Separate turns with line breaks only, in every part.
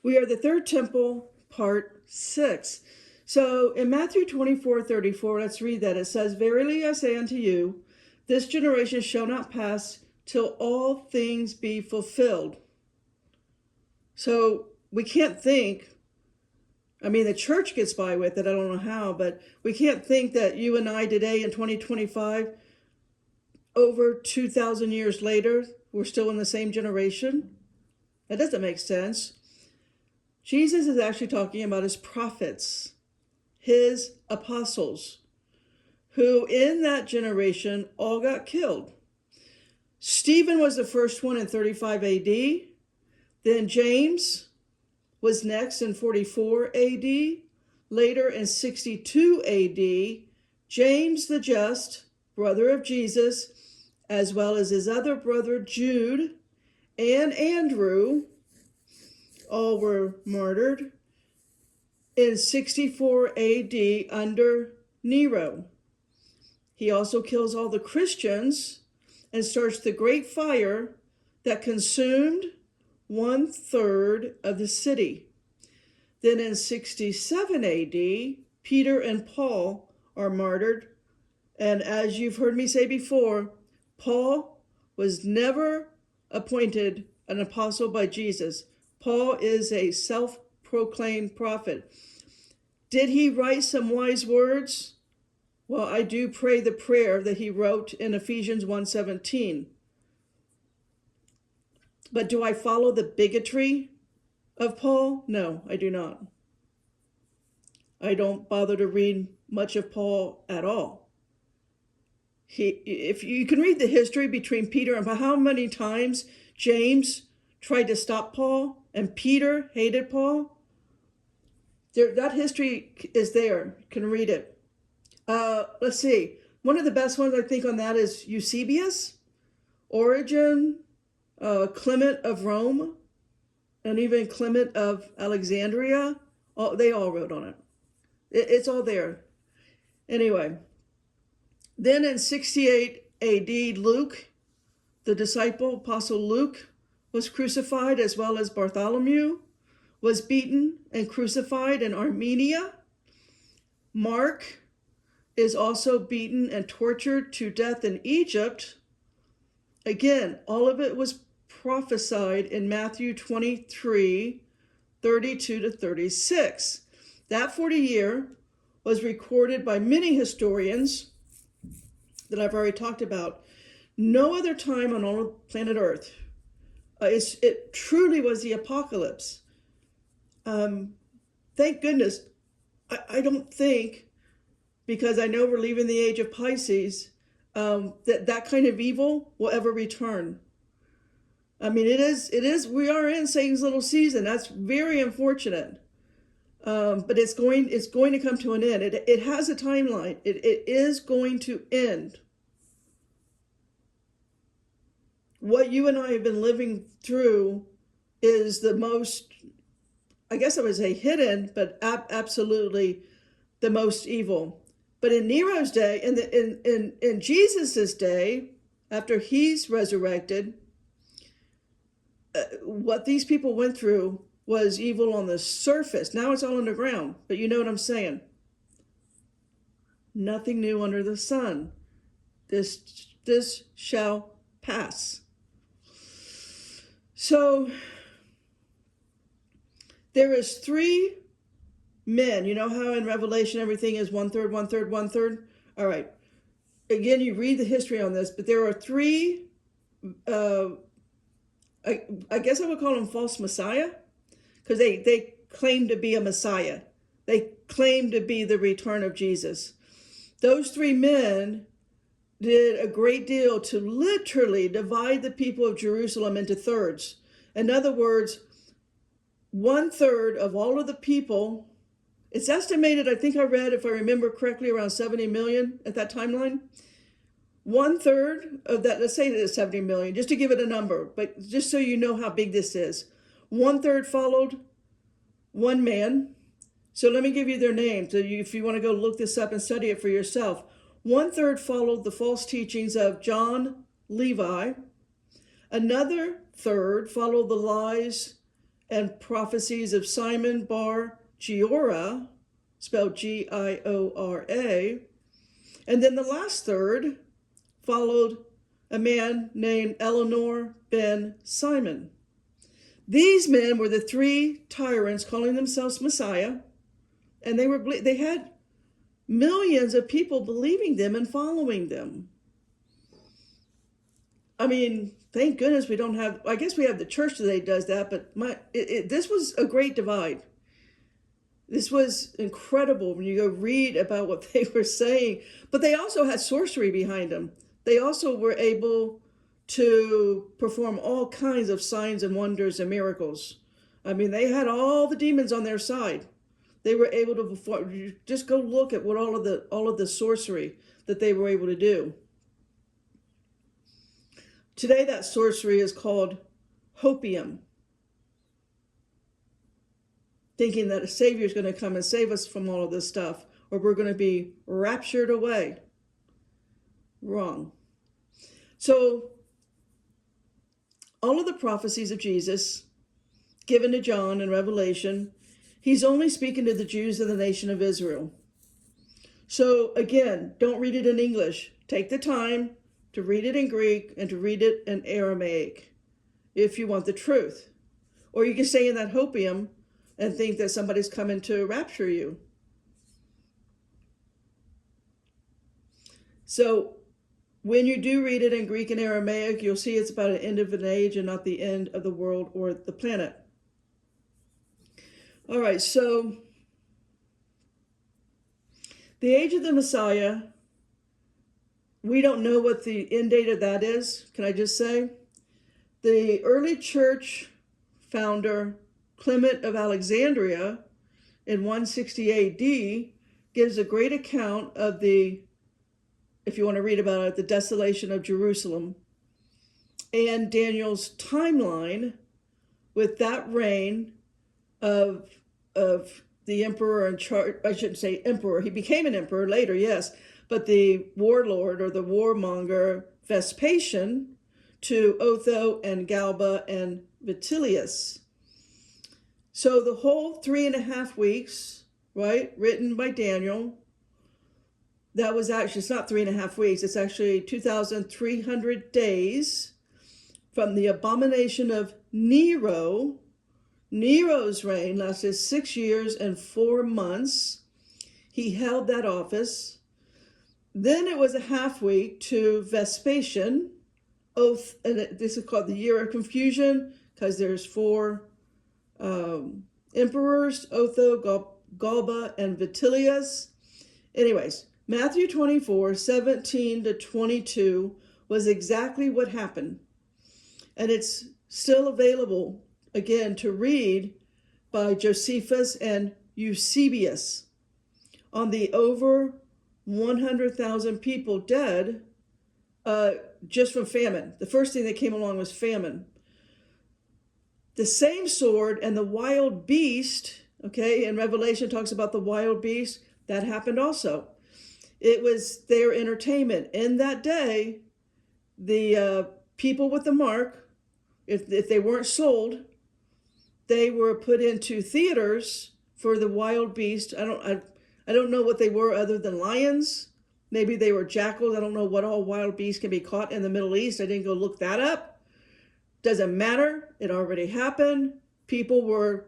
We are the third temple, part 6. So in Matthew 24:34, let's read that. It says, "Verily I say unto you, this generation shall not pass till all things be fulfilled." So we can't think, the church gets by with it, I don't know how, but we can't think that you and I today in 2025, over 2,000 years later, we're still in the same generation. That doesn't make sense. Jesus is actually talking about his prophets, his apostles, who in that generation all got killed. Stephen was the first one in 35 AD. Then James was next in 44 AD. Later in 62 AD, James the Just, brother of Jesus, as well as his other brother Jude and Andrew, all were martyred in 64 AD under Nero. He also kills all the Christians and starts the great fire that consumed 1/3 of the city. Then in 67 AD, Peter and Paul are martyred. And as you've heard me say before, Paul was never appointed an apostle by Jesus. Paul is a self-proclaimed prophet. Did he write some wise words? Well, I do pray the prayer that he wrote in Ephesians 1:17. But do I follow the bigotry of Paul? No, I do not. I don't bother to read much of Paul at all. If you can read the history between Peter and how many times James tried to stop Paul and Peter hated Paul. That history is there. You can read it. Let's see. One of the best ones I think on that is Eusebius, Origen, Clement of Rome, and even Clement of Alexandria. They all wrote on it. It's all there. Anyway, then in 68 AD, Luke, the disciple, Apostle Luke, was crucified, as well as Bartholomew was beaten and crucified in Armenia. Mark is also beaten and tortured to death in Egypt. Again, all of it was prophesied in Matthew 23:32-36. That 40 year was recorded by many historians that I've already talked about. No other time on all planet Earth. It truly was the apocalypse. Thank goodness. I don't think, because I know we're leaving the age of Pisces, that kind of evil will ever return. We are in Satan's little season. That's very unfortunate. But it's going to come to an end. It has a timeline. It is going to end. What you and I have been living through is the most, I guess I would say hidden, but absolutely the most evil. But in Nero's day, in Jesus's day, after he's resurrected, what these people went through was evil on the surface. Now it's all underground, but you know what I'm saying. Nothing new under the sun. This shall pass. So there is 3 men. You know how in Revelation everything is 1/3, 1/3, 1/3? All right. Again, you read the history on this, but there are 3, I guess I would call them false messiah, because they claim to be a messiah. They claim to be the return of Jesus. Those 3 men did a great deal to literally divide the people of Jerusalem into thirds. In other words, 1/3 of all of the people, it's estimated, I think I read, if I remember correctly, around 70 million at that timeline. 1/3 of that, let's say that it's 70 million, just to give it a number, but just so you know how big this is. 1/3 followed one man. So let me give you their names. So if you want to go look this up and study it for yourself. 1/3 followed the false teachings of John Levi. Another third followed the lies and prophecies of Simon Bar Giora, spelled Giora. And then the last third followed a man named Eleanor ben Simon. These men were the three tyrants calling themselves Messiah, and they had millions of people believing them and following them. I mean, thank goodness we don't have, I guess we have the church today does that, but this was a great divide. This was incredible when you go read about what they were saying. But they also had sorcery behind them. They also were able to perform all kinds of signs and wonders and miracles. I mean, they had all the demons on their side. They were able to perform. Just go look at what all of the sorcery that they were able to do. Today, that sorcery is called hopium. Thinking that a Savior is going to come and save us from all of this stuff, or we're going to be raptured away. Wrong. So, all of the prophecies of Jesus given to John in Revelation, he's only speaking to the Jews of the nation of Israel. So, again, don't read it in English. Take the time to read it in Greek and to read it in Aramaic if you want the truth. Or you can stay in that hopium and think that somebody's coming to rapture you. So when you do read it in Greek and Aramaic, you'll see it's about an end of an age and not the end of the world or the planet. All right, so the age of the Messiah, we don't know what the end date of that is. Can I just say? The early church founder, Clement of Alexandria, in 160 AD, gives a great account of the, if you want to read about it, the desolation of Jerusalem, and Daniel's timeline with that reign of the emperor in charge. I shouldn't say emperor. He became an emperor later, yes, but the warlord or the warmonger Vespasian to Otho and Galba and Vitellius. So the whole 3.5 weeks, right, written by Daniel, that was actually, it's not 3.5 weeks, it's actually 2,300 days from the abomination of Nero. Nero's reign lasted 6 years and 4 months. He held that office. Then it was a half week to Vespasian, and this is called the Year of Confusion, because there's 4 emperors, Otho, Galba, and Vitellius. Anyways, Matthew 24, 17 to 22 was exactly what happened. And it's still available, again, to read by Josephus and Eusebius on the over 100,000 people dead just from famine. The first thing that came along was famine. The same sword and the wild beast, okay, in Revelation talks about the wild beast, that happened also. It was their entertainment. In that day, the people with the mark, if they weren't sold, they were put into theaters for the wild beast. I don't know what they were other than lions. Maybe they were jackals. I don't know what all wild beasts can be caught in the Middle East. I didn't go look that up. Doesn't matter. It already happened. People were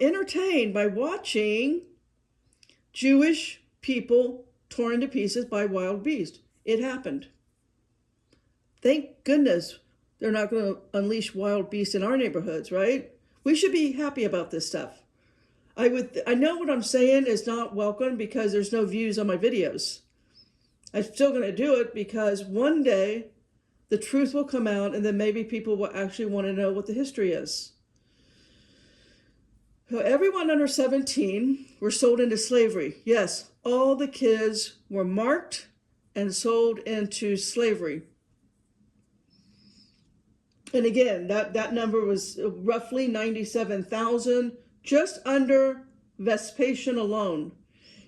entertained by watching Jewish people torn to pieces by wild beasts. It happened. Thank goodness they're not going to unleash wild beasts in our neighborhoods, right? We should be happy about this stuff. I know what I'm saying is not welcome because there's no views on my videos. I'm still going to do it because one day the truth will come out and then maybe people will actually want to know what the history is. So everyone under 17 were sold into slavery. Yes, all the kids were marked and sold into slavery. And again, that number was roughly 97,000, just under Vespasian alone.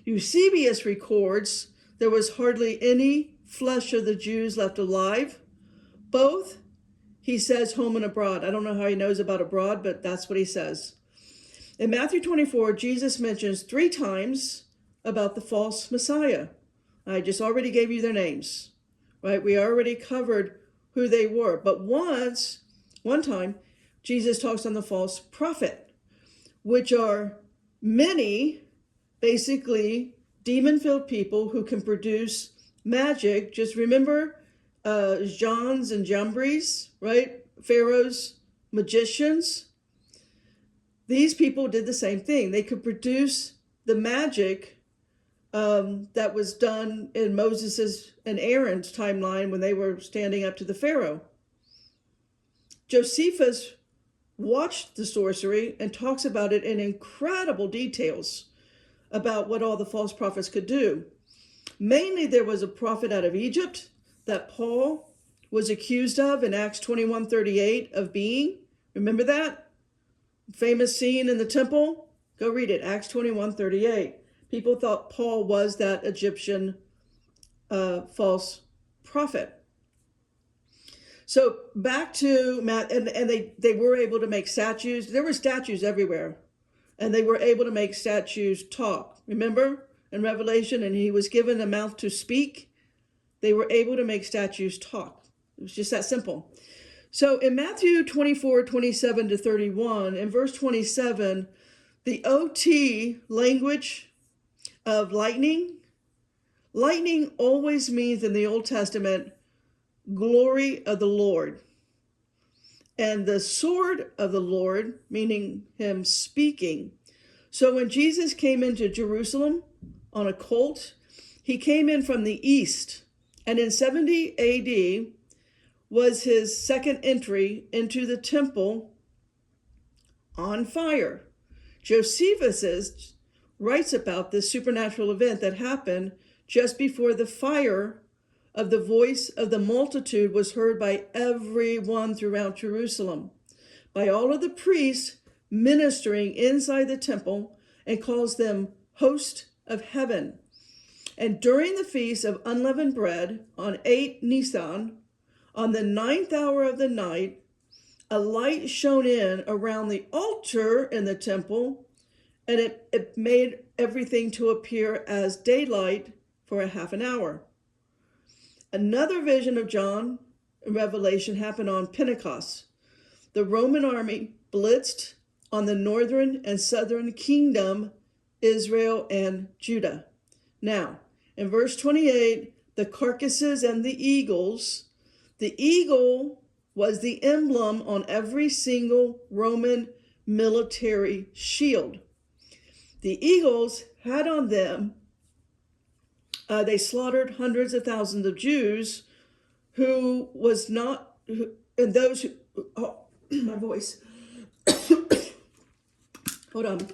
Eusebius records there was hardly any flesh of the Jews left alive. Both he says home and abroad. I don't know how he knows about abroad, but that's what he says. In Matthew 24, Jesus mentions 3 times about the false Messiah. I just already gave you their names, right? We already covered who they were. But one time, Jesus talks on the false prophet, which are many, basically, demon-filled people who can produce magic. Just remember Jannes and Jambres, right? Pharaoh's magicians. These people did the same thing. They could produce the magic that was done in Moses's and Aaron's timeline when they were standing up to the Pharaoh. Josephus watched the sorcery and talks about it in incredible details about what all the false prophets could do. Mainly, there was a prophet out of Egypt that Paul was accused of in Acts 21:38 of being. Remember that? Famous scene in the temple? Go read it, Acts 21:38. People thought Paul was that Egyptian false prophet. So back to Matt, and they were able to make statues. There were statues everywhere, and they were able to make statues talk. Remember in Revelation, and he was given a mouth to speak. They were able to make statues talk. It was just that simple. So in Matthew 24:27-31, in verse 27, the OT language of lightning always means in the Old Testament, glory of the Lord. And the sword of the Lord, meaning him speaking. So when Jesus came into Jerusalem on a colt, he came in from the east. And in 70 AD was his second entry into the temple on fire. Josephus writes about this supernatural event that happened just before the fire of the voice of the multitude was heard by everyone throughout Jerusalem, by all of the priests ministering inside the temple, and calls them host of heaven. And during the feast of unleavened bread on 8 Nisan, on the 9th hour of the night, a light shone in around the altar in the temple, and it made everything to appear as daylight for a half an hour. Another vision of John in Revelation happened on Pentecost. The Roman army blitzed on the northern and southern kingdom, Israel and Judah. Now, in verse 28, the carcasses and the eagles. The eagle was the emblem on every single Roman military shield. The eagles had on them, they slaughtered hundreds of thousands of Jews and those who, oh, my voice. Hold on.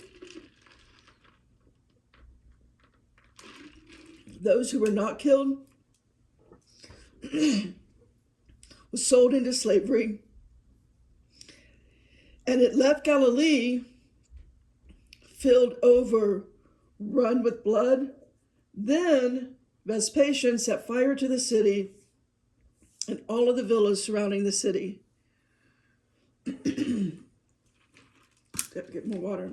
Those who were not killed was sold into slavery. And it left Galilee filled over, run with blood. Then Vespasian set fire to the city and all of the villas surrounding the city. Have to get more water.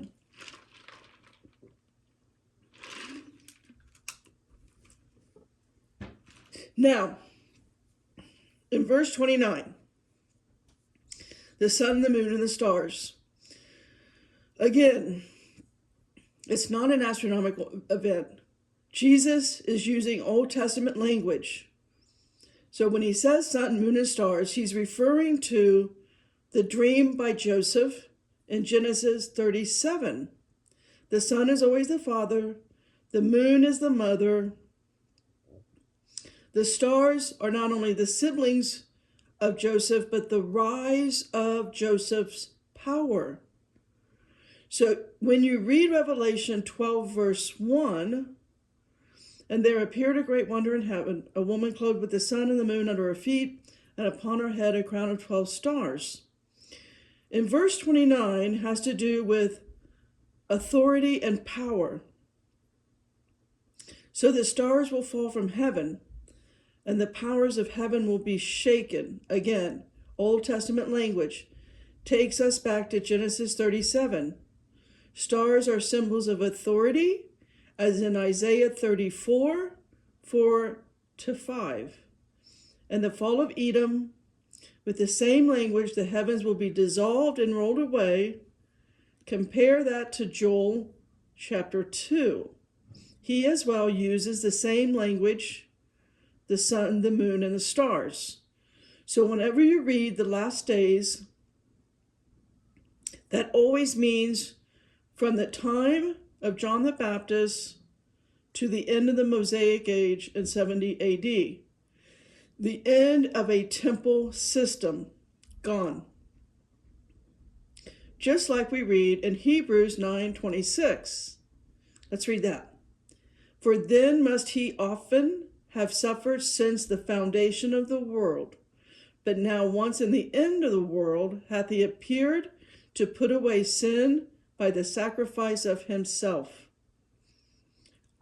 Now, in verse 29, the sun, the moon, and the stars. Again, it's not an astronomical event. Jesus is using Old Testament language. So when he says sun, moon, and stars, he's referring to the dream by Joseph in Genesis 37. The sun is always the father. The moon is the mother. The stars are not only the siblings of Joseph, but the rise of Joseph's power. So when you read Revelation 12, verse 1, and there appeared a great wonder in heaven, a woman clothed with the sun and the moon under her feet, and upon her head a crown of 12 stars. In verse 29 has to do with authority and power. So the stars will fall from heaven, and the powers of heaven will be shaken. Again, Old Testament language, takes us back to Genesis 37. Stars are symbols of authority, as in Isaiah 34, 4-5. And the fall of Edom, with the same language, the heavens will be dissolved and rolled away. Compare that to Joel chapter 2. He as well uses the same language, the sun, the moon, and the stars. So whenever you read the last days, that always means from the time of John the Baptist to the end of the Mosaic Age in 70 AD. The end of a temple system, gone. Just like we read in Hebrews 9:26. Let's read that. For then must he often have suffered since the foundation of the world. But now once in the end of the world hath he appeared to put away sin by the sacrifice of himself.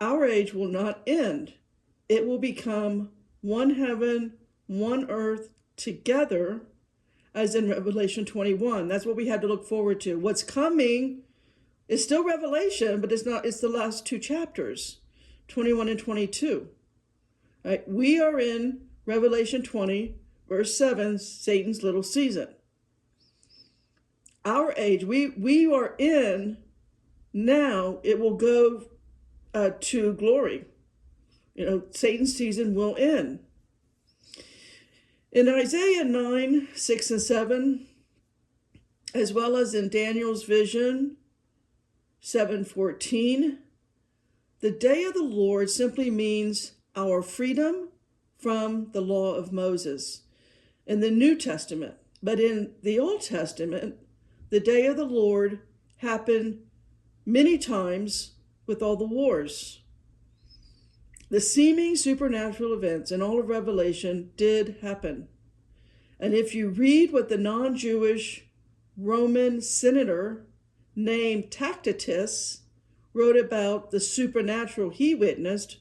Our age will not end. It will become one heaven, one earth together, as in Revelation 21. That's what we have to look forward to. What's coming is still Revelation, but it's the last two chapters, 21 and 22. Right? We are in Revelation 20, verse 7, Satan's little season. Our age, we are in now, it will go to glory. Satan's season will end. In Isaiah 9, 6 and 7, as well as in Daniel's vision, 7:14, the day of the Lord simply means our freedom from the law of Moses in the New Testament. But in the Old Testament, the day of the Lord happened many times with all the wars. The seeming supernatural events in all of Revelation did happen. And if you read what the non-Jewish Roman senator named Tacitus wrote about the supernatural he witnessed,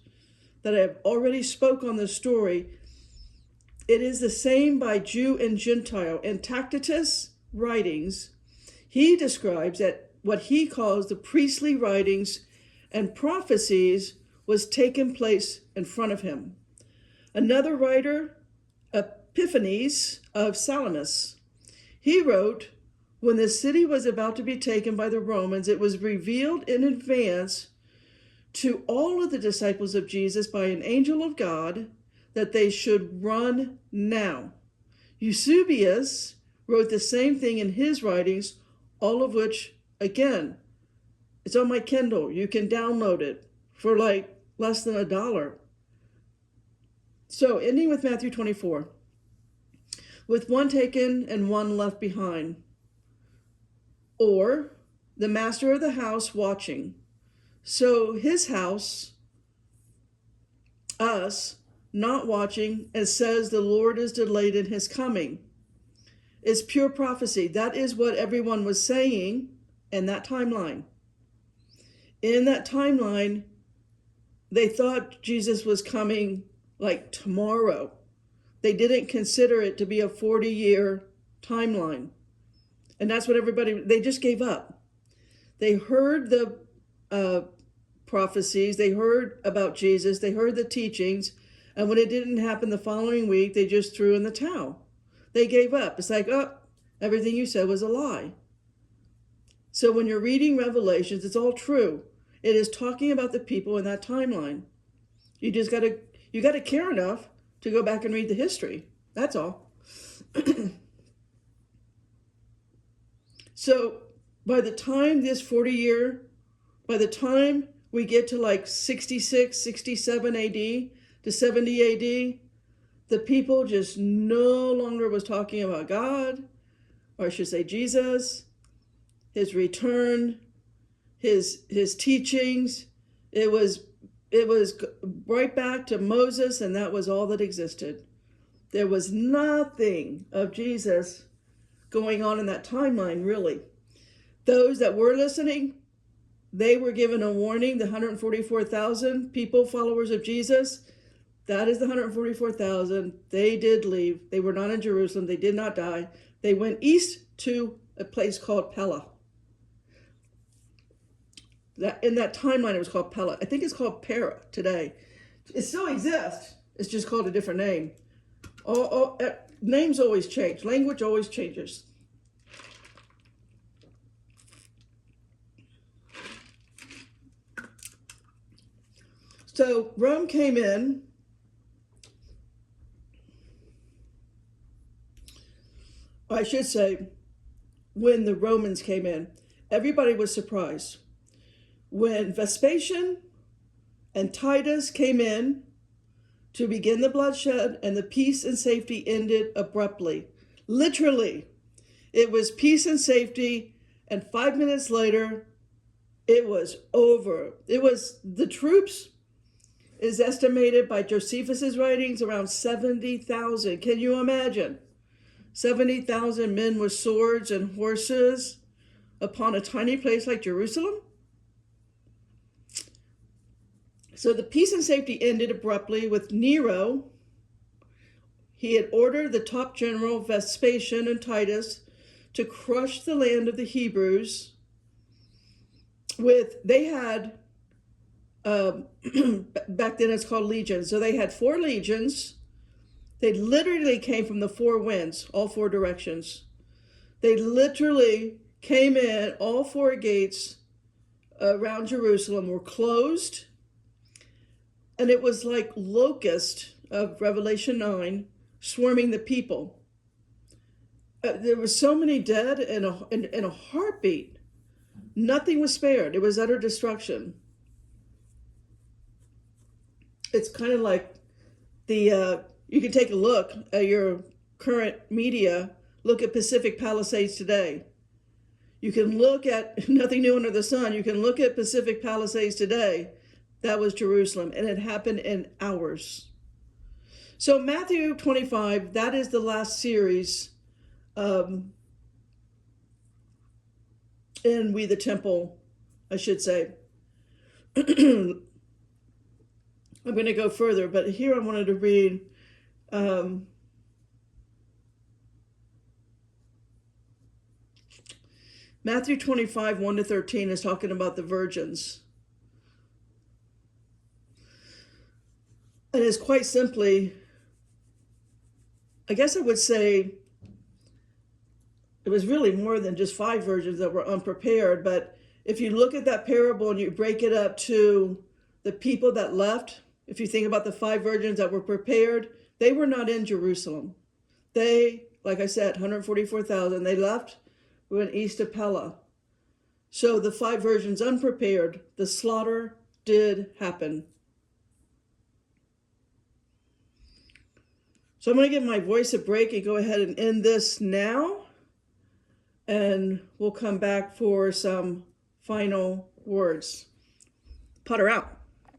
that I have already spoke on the story, it is the same by Jew and Gentile. In Tacitus' writings, he describes that what he calls the priestly writings and prophecies was taking place in front of him. Another writer, Epiphanes of Salamis, he wrote, when the city was about to be taken by the Romans, it was revealed in advance to all of the disciples of Jesus by an angel of God that they should run now. Eusebius wrote the same thing in his writings, all of which, again, it's on my Kindle. You can download it for like less than $1. So, ending with Matthew 24. With one taken and one left behind. Or the master of the house watching. So his house, us, not watching, and says the Lord is delayed in his coming. It's pure prophecy. That is what everyone was saying in that timeline. In that timeline, they thought Jesus was coming like tomorrow. They didn't consider it to be a 40-year timeline. And that's what they just gave up. They heard the prophecies, they heard about Jesus, they heard the teachings, and when it didn't happen the following week, they just threw in the towel. They gave up. It's like, oh, everything you said was a lie. So when you're reading Revelations, it's all true. It is talking about the people in that timeline. You got to care enough to go back and read the history. That's all. So by the time by the time we get to like 66, 67 AD to 70 AD, the people just no longer was talking about God, or I should say Jesus, his return, his teachings. It was right back to Moses, and that was all that existed. There was nothing of Jesus going on in that timeline, really. Those that were listening, they were given a warning. The 144,000 people, followers of Jesus, That is the 144,000. They did leave. They were not in Jerusalem. They did not die. They went east to a place called Pella. In that timeline, it was called Pella. I think it's called Pera today. It still exists. It's just called a different name. Names always change. Language always changes. So Rome came in. I should say, when the Romans came in, everybody was surprised. When Vespasian and Titus came in to begin the bloodshed, and the peace and safety ended abruptly. Literally, it was peace and safety, and 5 minutes later, it was over. It was the troops is estimated by Josephus's writings around 70,000. Can you imagine? 70,000 men with swords and horses upon a tiny place like Jerusalem? So the peace and safety ended abruptly with Nero. He had ordered the top general Vespasian and Titus to crush the land of the Hebrews. They had, back then it's called legions. So they had 4 legions. They literally came from the 4 winds, all 4 directions. They literally came in, all 4 gates around Jerusalem were closed. And it was like locusts of Revelation 9 swarming the people. There were so many dead in a heartbeat. Nothing was spared. It was utter destruction. It's kind of like you can take a look at your current media, look at Pacific Palisades today. You can look at nothing new under the sun. You can look at Pacific Palisades today. That was Jerusalem, and it happened in hours. So Matthew 25, that is the last series in We the Temple, I should say. I'm going to go further, but here I wanted to read Matthew 25, 1-13 is talking about the virgins. And it's quite simply, I guess I would say, it was really more than just 5 virgins that were unprepared. But if you look at that parable and you break it up to the people that left, if you think about the 5 virgins that were prepared, they were not in Jerusalem. They, like I said, 144,000, they left, went east of Pella. So the 5 virgins unprepared, the slaughter did happen. So I'm going to give my voice a break and go ahead and end this now. And we'll come back for some final words. Potter out.